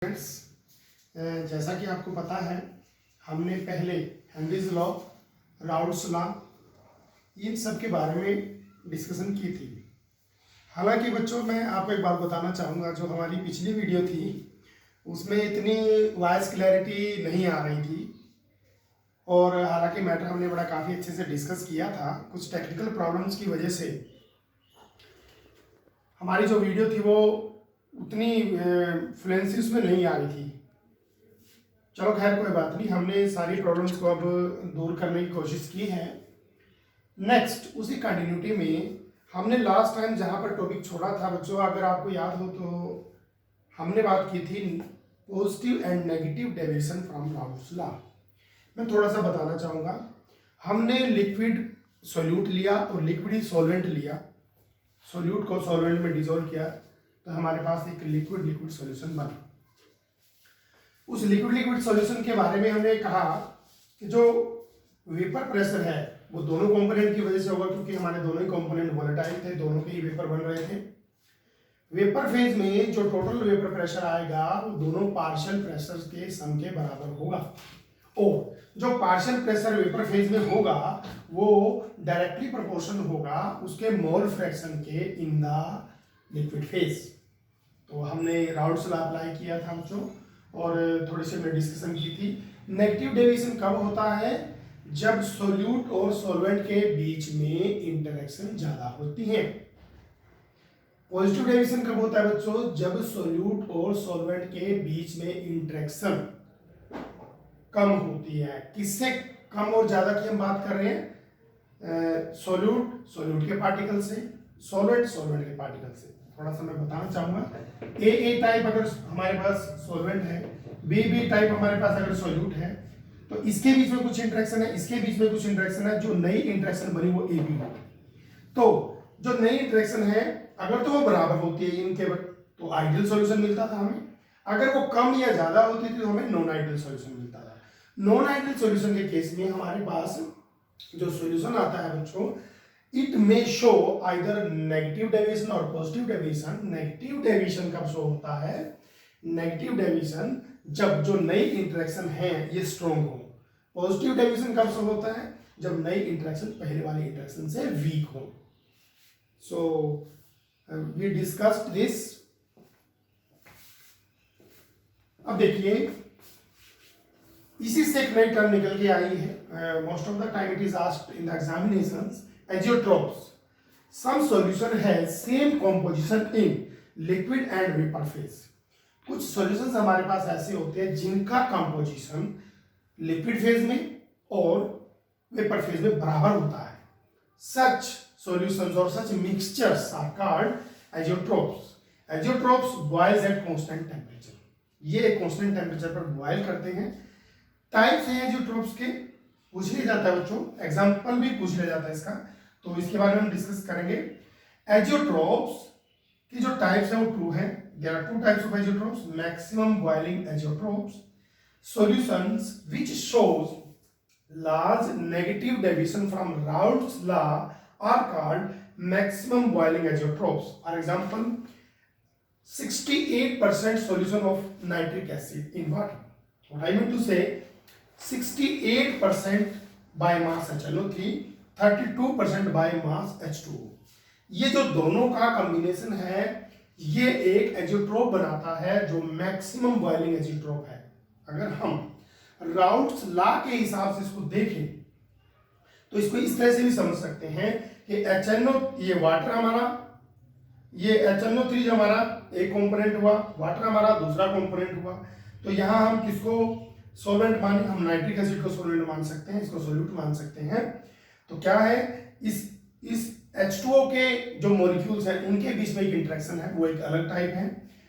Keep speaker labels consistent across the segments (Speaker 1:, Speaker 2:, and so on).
Speaker 1: Friends, जैसा कि आपको पता है हमने पहले हेनरीज लॉ, राउल्ट्स लॉ, इन सब के बारे में डिस्कशन की थी। हालांकि बच्चों, मैं आपको एक बात बताना चाहूँगा, जो हमारी पिछली वीडियो थी उसमें इतनी वॉइस क्लैरिटी नहीं आ रही थी, और हालांकि मैटर हमने बड़ा काफ़ी अच्छे से डिस्कस किया था। कुछ टेक्निकल प्रॉब्लम्स की वजह से हमारी जो वीडियो थी वो उतनी फ्लुएंसी उसमें नहीं आ रही थी। चलो खैर, कोई बात नहीं, हमने सारी प्रॉब्लम्स को अब दूर करने की कोशिश की है। नेक्स्ट, उसी कंटिन्यूटी में हमने लास्ट टाइम जहाँ पर टॉपिक छोड़ा था बच्चों, अगर आपको याद हो तो हमने बात की थी positive and negative deviation from Raoult's law. मैं थोड़ा सा बताना चाहूँगा। हमने लिक्विड सॉल्यूट लिया और लिक्विड ही सॉल्वेंट लिया, सॉल्यूट को सॉल्वेंट में डिसॉल्व किया, तो हमारे पास एक लिक्विड लिक्विड सॉल्यूशन बना। उस लिक्विड लिक्विड सॉल्यूशन के बारे में हमने कहा कि जो वेपर प्रेशर है वो दोनों कंपोनेंट की वजह से होगा, क्योंकि हमारे दोनों ही कंपोनेंट वोलेटाइल थे, दोनों के ही वेपर बन रहे थे। वेपर फेज में जो टोटल वेपर प्रेशर आएगा वो दोनों पार्शियल प्रेशर के सम के बराबर होगा, और जो पार्शियल प्रेशर वेपर फेज में होगा वो डायरेक्टली प्रोपोर्शनल होगा उसके मोल फ्रैक्शन के इन द लिक्विड फेज। तो हमने राउल्ट्स लॉ अप्लाई किया था बच्चों, और थोड़ी सी हमने डिस्कशन की थी। नेगेटिव डेविएशन कब होता है? जब सॉल्यूट और सॉल्वेंट के बीच में इंटरेक्शन ज्यादा होती है। पॉजिटिव डेविएशन कब होता है बच्चों? जब सॉल्यूट और सॉल्वेंट के बीच में इंटरेक्शन कम होती है। किससे कम और ज्यादा की हम बात कर रहे हैं? सॉल्यूट के पार्टिकल से, सॉल्वेंट के पार्टिकल से। थोड़ा सा मैं बताना चाहूंगा। ए टाइप अगर हमारे पास सॉल्वेंट है, बी टाइप हमारे पास अगर सॉल्यूट है, तो इसके बीच में कुछ इंटरेक्शन है, इसके बीच में कुछ इंटरेक्शन है, जो नई इंटरेक्शन बनी वो ए बी है। तो जो नई इंटरेक्शन है अगर तो वो बराबर होती है इनके, तो आइडियल सॉल्यूशन मिलता था हमें। अगर वो कम या ज्यादा होती थी तो हमें नॉन आइडियल सॉल्यूशन मिलता था। नॉन आइडियल सॉल्यूशन के केस में हमारे पास जो सॉल्यूशन आता है बच्चों, it may show either negative deviation और पॉजिटिव डेविएशन। नेगेटिव डेविएशन कब शो होता है? नेगेटिव डेविएशन जब जो नई इंटरेक्शन है ये स्ट्रॉन्ग हो। पॉजिटिव डेविएशन कब शो होता है? जब नई इंटरेक्शन पहले वाली इंटरेक्शन से वीक हो। So we discussed this. अब देखिए, इसी से एक नई टर्म निकल के आई है। Most of the time it is asked in the examinations, azeotropes. Some solution has same composition in liquid and vapour phase. कुछ सॉल्यूशंस हमारे पास ऐसे होते हैं जिनका कंपोजिशन लिक्विड फेज में और वेपर फेज में बराबर होता है। सच सॉल्यूशंस और such mixtures are called azeotropes. Azeotropes boils at constant temperature. ये कांस्टेंट टेंपरेचर पर बॉयल करते हैं। टाइप्स हैं एजियोट्रोप्स के, पूछ लिया जाता है बच्चों, एग्जांपल भी पूछ लिया जाता है इसका, तो इसके बारे में हम डिस्कस करेंगे। एजियोट्रोप्स की जो टाइप्स है वो टू है। There are two types of azeotropes. Maximum boiling azeotropes, solutions which shows large negative deviation from Raoult's law are called maximum boiling azeotrophs. For example, 68% solution of nitric acid in water. What I mean to say, 68% by mass HNO3, 32% by mass H2O. ये जो दोनों का combination है ये एक azeotrope बनाता है जो मैक्सिमम बॉइलिंग एजियोट्रोप है। अगर हम राउल्ट्स लॉ के हिसाब से इसको देखें तो इसको इस तरह से भी समझ सकते हैं कि HNO, ये वाटर हमारा, ये HNO3 जो हमारा एक कंपोनेंट हुआ, वाटर हमारा दूसरा कंपोनेंट हुआ, तो यहां हम किसको सॉल्वेंट माने? हम नाइट्रिक एसिड को सॉल्वेंट मान सकते हैं, इसको सॉल्यूट मान सकते हैं। तो क्या है, इस H2O के जो मॉलिक्यूल्स हैं उनके बीच में एक इंटरेक्शन है, वो एक अलग टाइप है।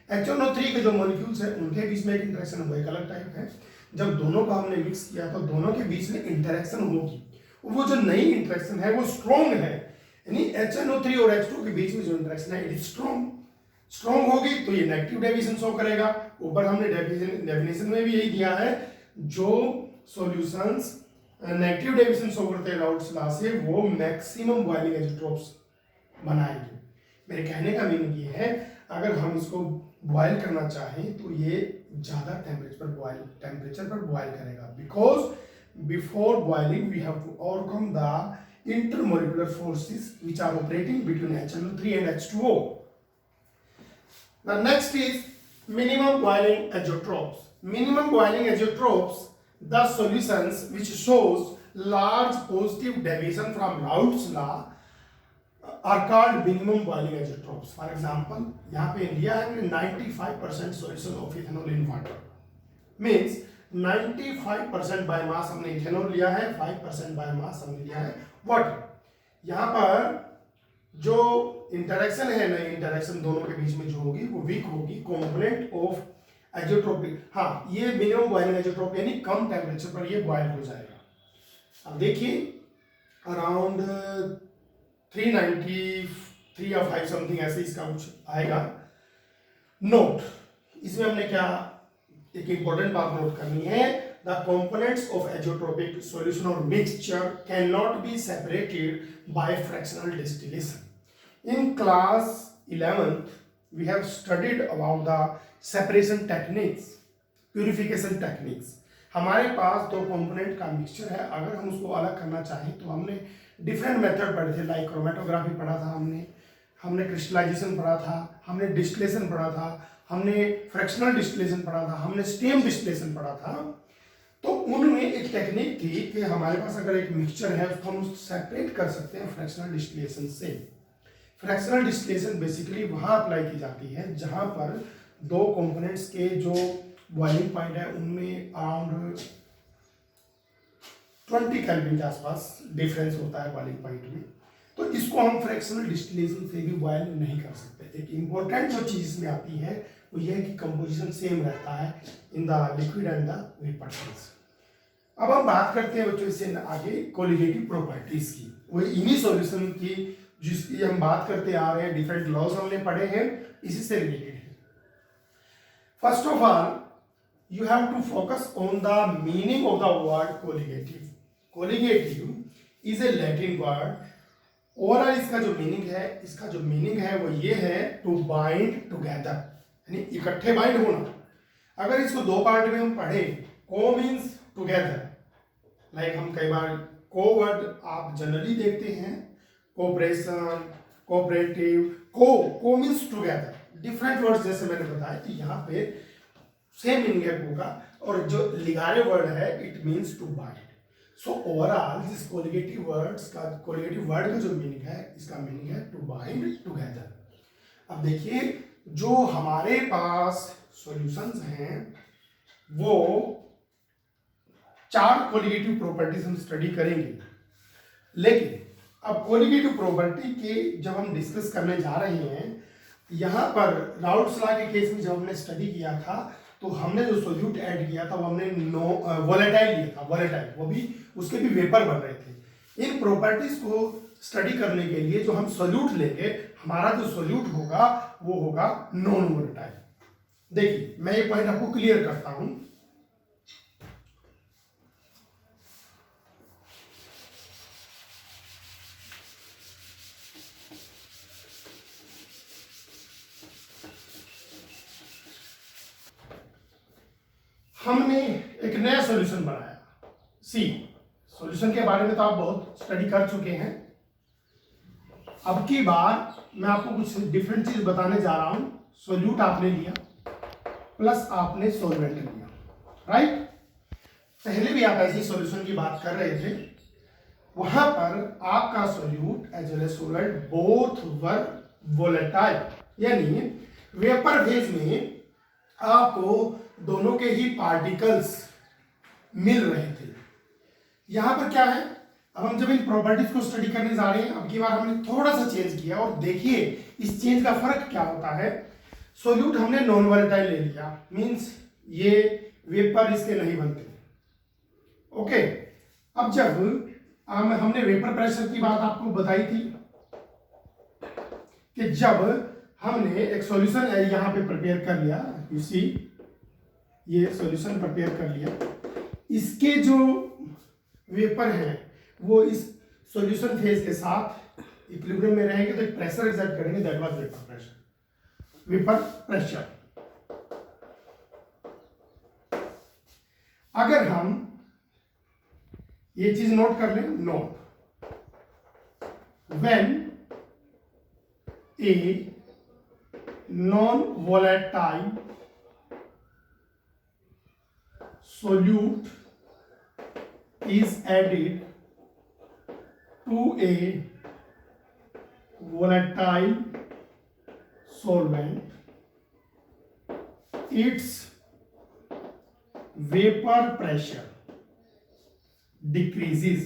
Speaker 1: HNO3 के जो मॉलिक्यूल्स हैं उनके बीच में एक इंटरेक्शन है, वो एक अलग टाइप है। जब दोनों को हमने मिक्स किया तो दोनों के बीच में इंटरेक्शन होगी, वो जो नई इंटरेक्शन है वो स्ट्रॉन्ग है, यानी HNO3 और H2 के बीच में जो इंटरेक्शन है इट इज स्ट्रॉन्ग होगी, तो ये नेगेटिव डेविएशन शो करेगा। ऊपर हमने डेफिनेशन में भी यही दिया है, जो सॉल्यूशंस नेगेटिव डेविएशन शो करते हैं राउल्ट्स लॉ से, वो मैक्सिमम बॉइलिंग एजियोट्रोप्स बनाएंगे। मेरे कहने का मीनिंग ये है, अगर हम इसको बॉयल करना चाहें तो ये ज्यादा टेम्परेचर पर बॉयल करेगा, because before boiling we have to overcome the intermolecular forces which are operating between HNO3 and H2O. The next is minimum boiling azeotropes. Minimum boiling azeotropes, the solutions which shows large positive deviation from Raoult's law are called minimum boiling azeotropes. For example, यहाँ पे लिया है 95% solution of ethanol in water. Means 95% biomass हमने ethanol लिया है, 5% biomass हमने लिया है वाटर. यहाँ पर जो इंटरेक्शन है, नई इंटरेक्शन दोनों के बीच में जो होगी वो वीक होगी. कंपोनेंट ऑफ एजोट्रोपिक, हाँ ये मिनिमम बॉइलिंग एजोट्रोप यानी कम टेम्परेचर पर ये बॉयल हो जाएगा. अब देखिए अराउंड 393 या 5 समथिंग ऐसे इसका कुछ आएगा. नोट, इसमें हमने क्या एक इंपॉर्टेंट बात नोट करनी है. The components of azeotropic solution और mixture cannot be separated by fractional distillation. In class 11th, we have studied about the separation techniques, purification techniques. हमारे पास दो कंपोनेंट का मिक्सचर है, अगर हम उसको अलग करना चाहें तो हमने डिफरेंट मेथड पढ़े थे. लाइक क्रोमेटोग्राफी पढ़ा था हमने क्रिस्टलाइजेशन पढ़ा था, हमने डिस्टिलेशन पढ़ा था, हमने फ्रैक्शनल डिस्टिलेशन पढ़ा था, हमने स्टेम डिस्टिलेशन पढ़ा था. तो उनमें एक टेक्निक थी कि हमारे पास अगर एक मिक्सचर है उसको हम सेपरेट कर सकते हैं फ्रैक्शनल डिस्टिलेशन से. फ्रैक्शनल डिस्टिलेशन बेसिकली वहां अप्लाई की जाती है जहां पर दो कंपोनेंट्स के जो बॉइलिंग पॉइंट है उनमें अराउंड 20 केल्विन के आसपास डिफरेंस होता है बॉइलिंग पॉइंट में. तो इसको हम फ्रैक्शनल डिस्टिलेशन से भी बॉयल नहीं कर सकते. एक इंपॉर्टेंट जो चीज में आती है वो यह है कि कंपोजिशन सेम रहता है in the liquid and the vapour phase. अब हम बात करते हैं बच्चों इससे आगे कोलिगेटिव प्रॉपर्टीज की. वो इन्हीं सॉल्यूशन की जिसकी हम बात करते आ रहे हैं, डिफरेंट लॉज हमने पढ़े हैं, इसी से रिलेटेड है. First of all you have to focus on the meaning of the word colligative. Colligative is a Latin word. Overall इसका जो मीनिंग है वो ये है टू बाइंड टुगेदर, यानी इकट्ठे बाइंड होना. अगर इसको दो पार्ट में हम पढ़े, को मीन्स टुगेदर, लाइक हम कई बार को वर्ड आप जनरली देखते हैं, कोऑपरेशन, कोऑपरेटिव, को मीन्स टुगेदर. डिफरेंट वर्ड्स जैसे मैंने बताया कि यहाँ पे सेम मीनिंग है को का, और जो लिगारे वर्ड है it means to bind. So overall this colligative word का जो मीनिंग है, इसका मीनिंग है टू बाइंड टुगेदर. अब देखिए जो हमारे पास सॉल्यूशंस हैं वो 4 कोलिगेटिव प्रॉपर्टीज हम स्टडी करेंगे. लेकिन अब कोलिगेटिव प्रॉपर्टी के जब हम डिस्कस करने जा रहे हैं, यहाँ पर राउल्ट्स लॉ के केस में जब हमने स्टडी किया था तो हमने जो सोल्यूट ऐड किया था वो हमने वोलेटाइल लिया था. वोलेटाइल वो भी उसके भी वेपर बन रहे थे. इन प्रॉपर्टीज को स्टडी करने के लिए जो हम सोल्यूट लेंगे, हमारा जो सोल्यूट होगा वो होगा नॉन वोलेटाइल. देखिए मैं ये पॉइंट आपको क्लियर करता हूं. हमने एक नया सॉल्यूशन बनाया. सी सॉल्यूशन के बारे में तो आप बहुत स्टडी कर चुके हैं. अब की बार मैं आपको कुछ डिफरेंट चीज बताने जा रहा हूं. सॉल्यूट आपने लिया प्लस आपने सॉल्वेंट लिया, राइट. पहले भी आप ऐसी सॉल्यूशन की बात कर रहे थे, वहां पर आपका solute as well as solvent both were volatile, यानी वेपर फेज में आपको दोनों के ही पार्टिकल्स मिल रहे थे. यहां पर क्या है, अब हम जब इन प्रॉपर्टीज को स्टडी करने जा रहे हैं, अब की बार हमने थोड़ा सा चेंज किया और देखिए इस चेंज का फर्क क्या होता है. सॉल्यूट हमने नॉन वोलेटाइल ले लिया, मींस ये वेपर इसके नहीं बनते. ओके, अब जब हमने वेपर प्रेशर की बात आपको बताई थी कि जब हमने एक सॉल्यूशन यहां पे प्रिपेयर कर लिया, यू सी ये सॉल्यूशन प्रिपेयर कर लिया, इसके जो वेपर हैं वो इस सॉल्यूशन फेज के साथ इक्विलिब्रियम में रहेंगे तो एक प्रेशर एक्सर्ट करेंगे, दैट वाज वेपर प्रेशर. अगर हम ये चीज नोट कर लें, note when a non volatile solute is added to a volatile solvent, its vapor pressure decreases.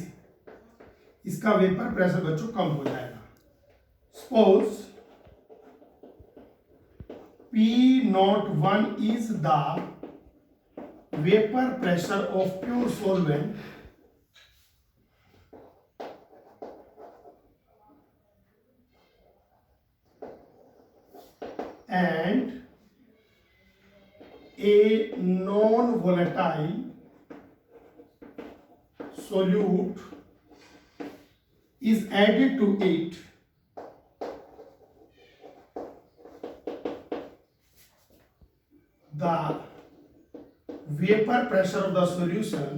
Speaker 1: इसका वेपर प्रेशर बच्चों कम हो जाएगा. Suppose P01 is the vapor pressure of pure solvent and a non-volatile solute is added to it, the vapor pressure of the solution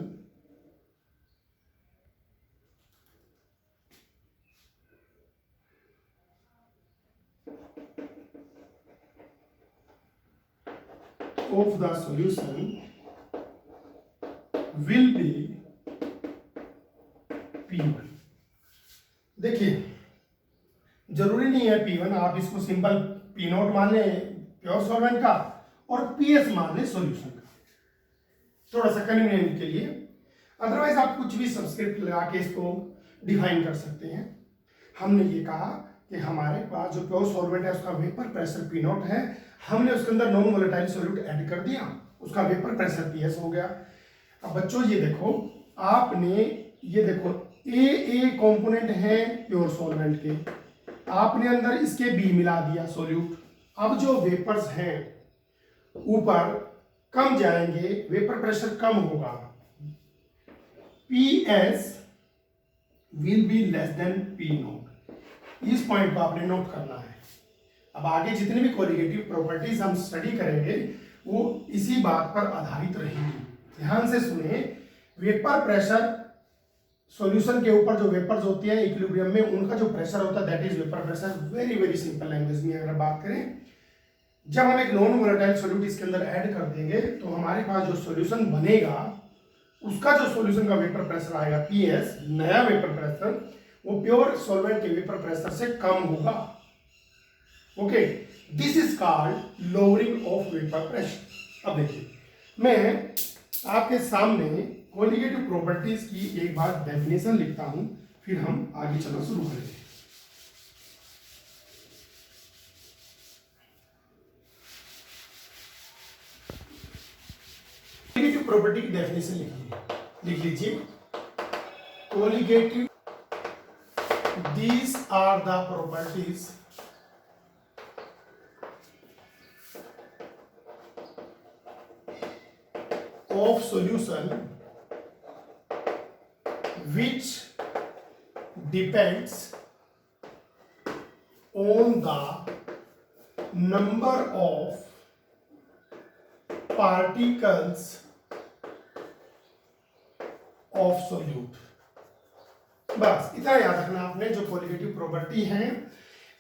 Speaker 1: will be P1. देखिए जरूरी नहीं है P1, आप इसको सिंपल P0 मान लें प्योर सॉल्वेंट का और PS मान लें सॉल्यूशन का, थोड़ा सा कन्वीनियंट के लिए. अदरवाइज आप कुछ भी सब्सक्रिप्ट लगा के इसको डिफाइन कर सकते हैं. हमने ये कहा कि हमारे पास जो प्योर सॉल्वेंट है उसका वेपर प्रेशर P0 है, हमने उसके अंदर नॉन वोलेटाइल सॉल्यूट ऐड कर दिया, उसका वेपर प्रेशर PS हो गया. अब बच्चों ये देखो, आपने ये देखो ए कंपोनेंट है प्योर सॉल्वेंट के, आपने अंदर इसके बी मिला दिया सॉल्यूट. अब जो वेपर्स हैं ऊपर कम जाएंगे, वेपर प्रेशर कम होगा, PS will be less than P0. इस पॉइंट को आपने नोट करना है. अब आगे जितनी भी कोलिगेटिव प्रॉपर्टीज हम स्टडी करेंगे वो इसी बात पर आधारित रहेंगी. ध्यान से सुने, वेपर प्रेशर सॉल्यूशन के ऊपर जो वेपर्स होती है इक्विलिब्रियम में, उनका जो प्रेशर होता है that is vapour pressure. Very very simple language में अगर बात करें, जब हम एक नॉन वोलेटाइल सॉल्यूट इसके अंदर ऐड कर देंगे तो हमारे पास जो सॉल्यूशन बनेगा उसका जो सॉल्यूशन का वेपर प्रेशर आएगा PS, नया वेपर प्रेशर, वो प्योर सॉल्वेंट के वेपर प्रेशर से कम होगा. Okay, this is called lowering of vapour pressure. अब देखिए, मैं आपके सामने कोलिगेटिव प्रॉपर्टीज की एक बार डेफिनेशन लिखता हूं, फिर हम आगे चलना शुरू करेंगे. कोलिगेटिव प्रॉपर्टी की डेफिनेशन लिख लीजिए. Colligative, these are the properties of solution which depends on the number of particles of solute. बस इतना याद रखना आपने. जो कोलिगेटिव प्रॉपर्टी है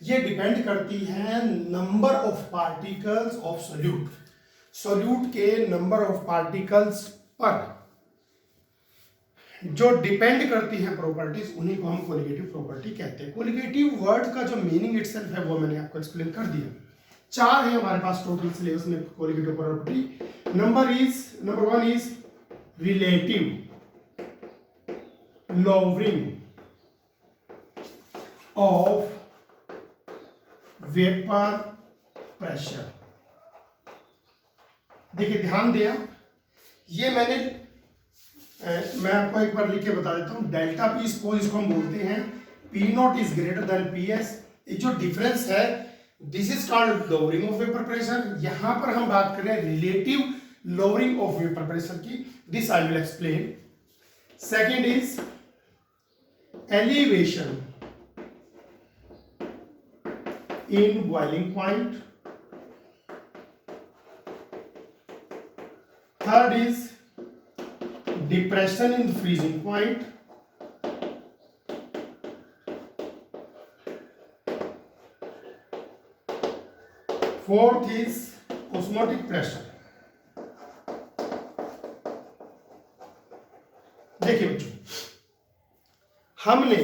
Speaker 1: ये डिपेंड करती है number of particles of solute, solute के नंबर ऑफ पार्टिकल्स पर जो डिपेंड करती है प्रॉपर्टीज, उन्हीं को हम कोलिगेटिव प्रॉपर्टी कहते हैं. कोलिगेटिव वर्ड का जो मीनिंग इटसेल्फ है वो मैंने आपको एक्सप्लेन कर दिया. 4 है हमारे पास टोटल सिलेबस में colligative property. Number 1 is relative lowering of vapor pressure. देखिए ध्यान दिया, ये मैं आपको एक बार लिख के बता देता हूं. डेल्टा P सपोज इसको हम बोलते हैं P0 is greater than PS. ये जो डिफरेंस है this is called lowering of vapour pressure. यहां पर हम बात कर रहे हैं relative lowering of vapour pressure की. This I will explain. Second is elevation in boiling point. Third is depression in freezing point, fourth is osmotic pressure. देखिए बच्चों, हमने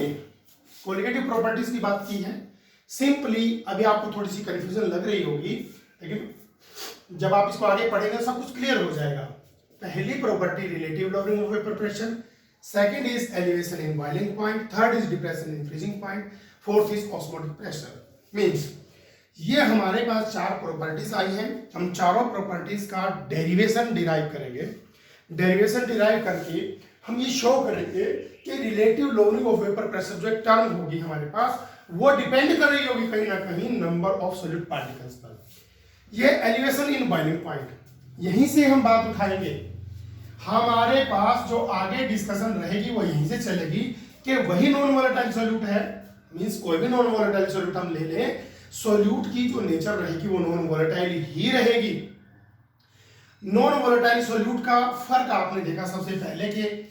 Speaker 1: कोलिगेटिव प्रॉपर्टीज की बात की है। सिंपली अभी आपको थोड़ी सी कंफ्यूजन लग रही होगी, लेकिन जब आप इसको आगे पढ़ेंगे सब कुछ क्लियर हो जाएगा। पहली property relative lowering of vapour pressure, second is elevation in boiling point, third is depression in freezing point, fourth is osmotic pressure. Means ये हमारे पास चार प्रॉपर्टीज आई हैं। हम चारों प्रॉपर्टीज का डेरिवेशन डिराइव करेंगे। डेरिवेशन डिराइव करके हम ये शो करेंगे कि relative lowering of vapour pressure जो एक टर्म होगी हमारे पास, वो डिपेंड कर रही होगी कहीं ना कहीं नंबर ऑफ सॉलिड पार्टिकल्स पर। ये एलिवेशन इन बॉइलिंग पॉइंट, यहीं से हम बात उठाएंगे। हमारे पास जो आगे डिस्कशन रहेगी वो यहीं से चलेगी कि वही नॉन वोलेटाइल सॉल्यूट है। मींस कोई भी नॉन वोलेटाइल सॉल्यूट हम ले लें, सॉल्यूट की जो नेचर रहेगी वो नॉन वोलेटाइल ही रहेगी। नॉन वोलेटाइल सॉल्यूट का फर्क आपने देखा सबसे पहले कि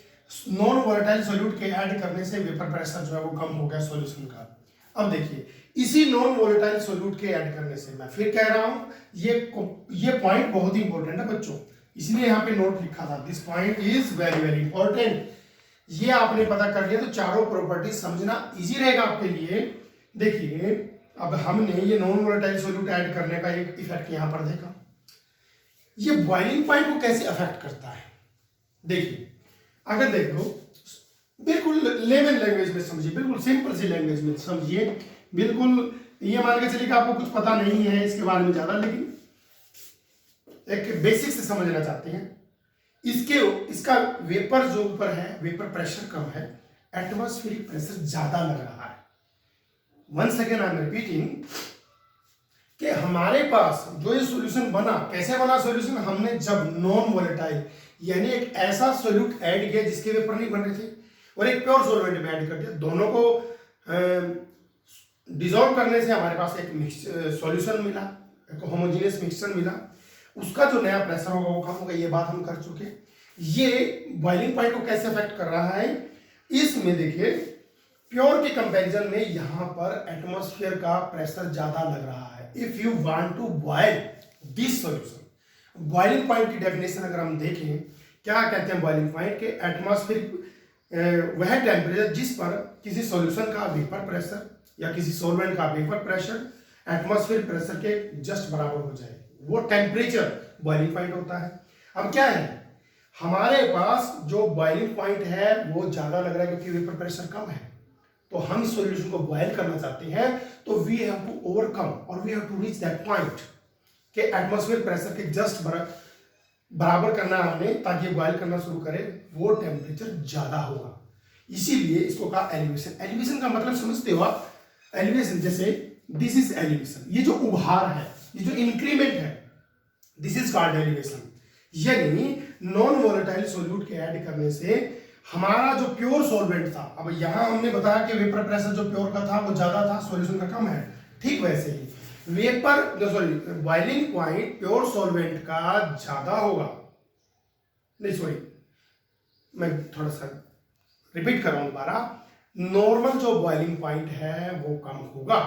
Speaker 1: नॉन वोलेटाइल सॉल्यूट के ऐड करने से वेपर प्रेशर जो है वो कम हो गया सॉल्यूशन का। अब देखिए, इसी नॉन वोलेटाइल सॉल्यूट के ऐड करने से, मैं फिर कह रहा हूं, ये पॉइंट बहुत ही इंपॉर्टेंट है बच्चों, इसलिए यहां पे नोट लिखा था, this point is very very important. ये आपने पता कर लिया तो चारों प्रॉपर्टी समझना इजी रहेगा आपके लिए। देखिए, अब हमने ये नॉन वोलेटाइल सॉल्यूट ऐड करने का एक इफेक्ट यहां पर देखा। ये बॉइलिंग पॉइंट को कैसे अफेक्ट करता है, देखिए, अगर देखो बिल्कुल लेमन लैंग्वेज में समझिए, बिल्कुल सिंपल सी लैंग्वेज में समझिए, बिल्कुल ये मान के चलिए कि आपको कुछ पता नहीं है इसके बारे में ज्यादा, लेकिन एक बेसिक से समझना चाहते हैं। इसका वेपर जो ऊपर है, वेपर प्रेशर कम है, एटमॉस्फेरिक प्रेशर ज्यादा लग रहा है। Once again I am repeating कि हमारे पास जो ये सॉल्यूशन बना, कैसे बना सॉल्यूशन, हमने जब नॉन वोलेटाइल यानी एक ऐसा सॉल्यूट ऐड किया जिसके वेपर नहीं बन रहे थे और एक प्योर सॉल्वेंट में ऐड कर दिया, दोनों को डिसॉल्व करने से हमारे पास एक सॉल्यूशन मिला, एक होमोजेनियस मिक्सचर मिला। उसका जो नया प्रेशर होगा वो कम होगा, ये बात हम कर चुके। ये बॉइलिंग पॉइंट को कैसे अफेक्ट कर रहा है, इसमें देखिए प्योर के कंपैरिजन में यहां पर एटमॉस्फेयर का प्रेशर ज्यादा लग रहा है। If you want to boil this solution, boiling point की डेफिनेशन अगर हम देखें, क्या कहते हैं बॉइलिंग पॉइंट के, एटमॉस्फेरिक वह टेम्परेचर जिस पर किसी सॉल्यूशन का वेपर प्रेशर या किसी सॉल्वेंट का वेपर प्रेशर एटमॉस्फेरिक प्रेशर के जस्ट बराबर हो जाए, वो टेम्परेचर बॉइलिंग पॉइंट होता है। अब क्या है, हमारे पास जो बॉइलिंग पॉइंट है वो ज्यादा लग रहा है क्योंकि वेपर प्रेशर कम है, तो हम सॉल्यूशन को बॉयल करना चाहते हैं, तो वी हैव टू ओवरकम और we have to reach that point कि एटमॉस्फेयर प्रेशर के जस्ट बराबर करना है हमें, ताकि बॉयल करना शुरू करे, वो टेम्परेचर ज्यादा होगा। इसीलिए इसको कहा एलिवेशन। एलिवेशन का मतलब समझते हो आप, एलिवेशन जैसे दिस इज एलिवेशन, ये जो उभार है, ये जो इंक्रीमेंट है, दिस इज कॉल्ड एलिवेशन। यानी नॉन वोलेटाइल सॉल्यूट के ऐड करने से हमारा जो प्योर सॉल्वेंट था, अब यहां हमने बताया कि वेपर प्रेशर जो प्योर का था वो ज्यादा था, सॉल्यूशन का कम है, ठीक वैसे ही बॉइलिंग पॉइंट प्योर सॉल्वेंट का ज्यादा होगा। नहीं सॉरी, मैं थोड़ा सा रिपीट कर रहा हूं दोबारा, नॉर्मल जो बॉइलिंग पॉइंट है वो कम होगा।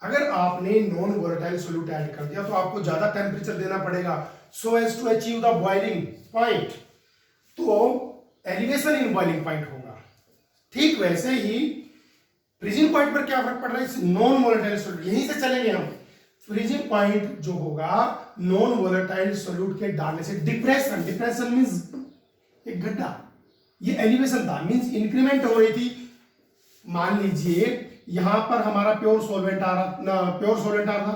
Speaker 1: अगर आपने नॉन वोलेटाइल सॉल्यूट ऐड कर दिया तो आपको ज्यादा टेम्परेचर देना पड़ेगा so as to achieve the boiling point, तो एलिवेशन इन बॉइलिंग पॉइंट होगा। ठीक वैसे ही फ्रीजिंग पॉइंट पर क्या फर्क पड़ रहा है, इस नॉन वोलेटाइल सॉल्यूट, यहीं से चलेंगे हम। फ्रीजिंग पॉइंट जो होगा नॉन वोलेटाइल सॉल्यूट के डालने से डिप्रेशन, डिप्रेशन मींस एक गड्ढा, ये एलिवेशन था, मींस इंक्रीमेंट हो रही थी। मान लीजिए यहां पर हमारा प्योर सॉल्वेंट आ रहा, प्योर सॉल्वेंट आ रहा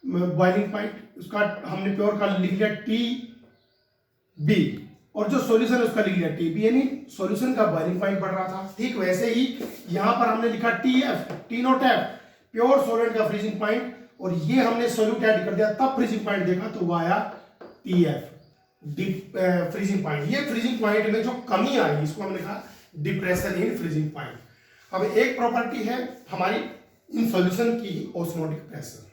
Speaker 1: बॉइलिंग पॉइंट, उसका हमने प्योर का लिख लिया TB और जो सॉल्यूशन है उसका लिख लिया TB, यानी सॉल्यूशन का बॉइलिंग पॉइंट बढ़ रहा था। ठीक वैसे ही यहां पर हमने लिखा TF, T0F, प्योर सॉल्वेंट का फ्रीजिंग पॉइंट, और ये हमने सॉल्यूट ऐड कर दिया तब फ्रीजिंग पॉइंट देखा तो वो आया TF, फ्रीजिंग पॉइंट। ये फ्रीजिंग पॉइंट में जो कमी आई इसको हमने कहा डिप्रेशन इन फ्रीजिंग पॉइंट। अब एक प्रॉपर्टी है हमारी इन सॉल्यूशन की, ऑस्मोटिक प्रेशर,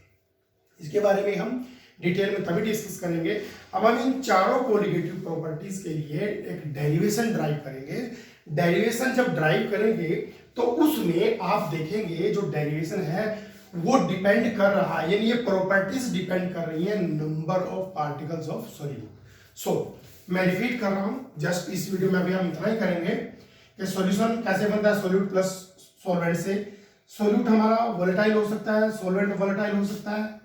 Speaker 1: इसके बारे में हम डिटेल में तभी डिस्कस करेंगे। अब हम इन चारों कोलिगेटिव प्रॉपर्टीज के लिए एक डेरिवेशन ड्राइव करेंगे। डेरिवेशन जब ड्राइव करेंगे तो उसमें आप देखेंगे जो डेरिवेशन है वो डिपेंड कर रहा है, यानी ये प्रॉपर्टीज डिपेंड कर रही है number of particles of solute. So मैं रिपीट कर रहा हूं, जस्ट इस वीडियो में अभी हम इतना ही करेंगे कि सॉल्यूशन कैसे बनता है सॉल्यूट प्लस सॉल्वेंट से। सॉल्यूट हमारा वोलेटाइल हो सकता है, सॉल्वेंट वोलेटाइल हो सकता है,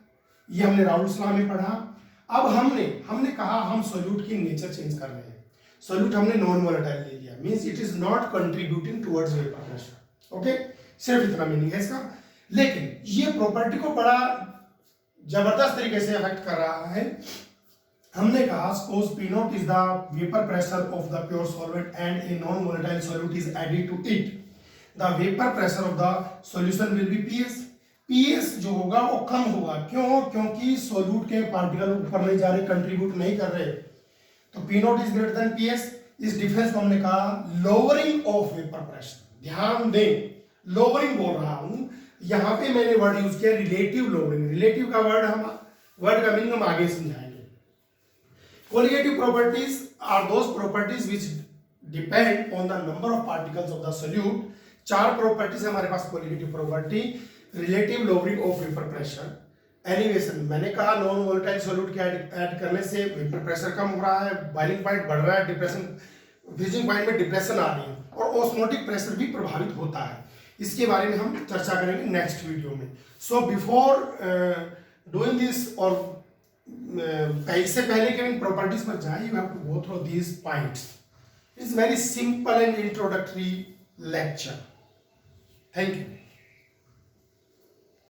Speaker 1: ये हमने राउल्स लॉ में पढ़ा। अब हमने कहा हम सॉल्यूट की नेचर चेंज कर रहे हैं। सॉल्यूट हमने नॉन वोलेटाइल ले लिया, means it is not contributing towards vapour pressure. Okay, सिर्फ इतना मीनिंग है इसका। लेकिन ये प्रॉपर्टी को बड़ा जबरदस्त तरीके से अफेक्ट कर रहा है। हमने कहा suppose P naught is the vapor pressure of the pure solvent and a non-volatile solute is added to it. The vapor pressure of the solution will be PS. PS जो होगा वो कम होगा, क्यों? क्योंकि सोल्यूट के पार्टिकल ऊपर नहीं जा रहे, कंट्रीब्यूट नहीं कर रहे, तो P naught is greater than PS। इस डिफरेंस को हमने कहा लोअरिंग ऑफ वेपर प्रेशर। ध्यान दें, लोअरिंग बोल रहा हूं, यहां पे मैंने वर्ड यूज किया रिलेटिव लोअरिंग। रिलेटिव का वर्ड का मीनिंग हम आगे समझाएंगे। Colligative properties are those properties which depend on the number of particles of the solute। चार प्रॉपर्टीज हमारे पास colligative property। Relative lowering of vapor pressure, elevation, मैंने कहा नॉन वोलेटाइल सोल्यूट के ऐड करने से वेपर प्रेशर कम हो रहा है, बॉइलिंग पॉइंट बढ़ रहा है, डिप्रेशन, फ्रीजिंग पॉइंट में डिप्रेशन आ रही है और ऑस्मोटिक प्रेशर भी प्रभावित होता है। इसके बारे में हम चर्चा करेंगे नेक्स्ट वीडियो में। सो बिफोर डूइंग दिस, और इससे पहले कि इन प्रॉपर्टीज पर जाए, you have to go through these points. It's very simple and introductory lecture. Thank you.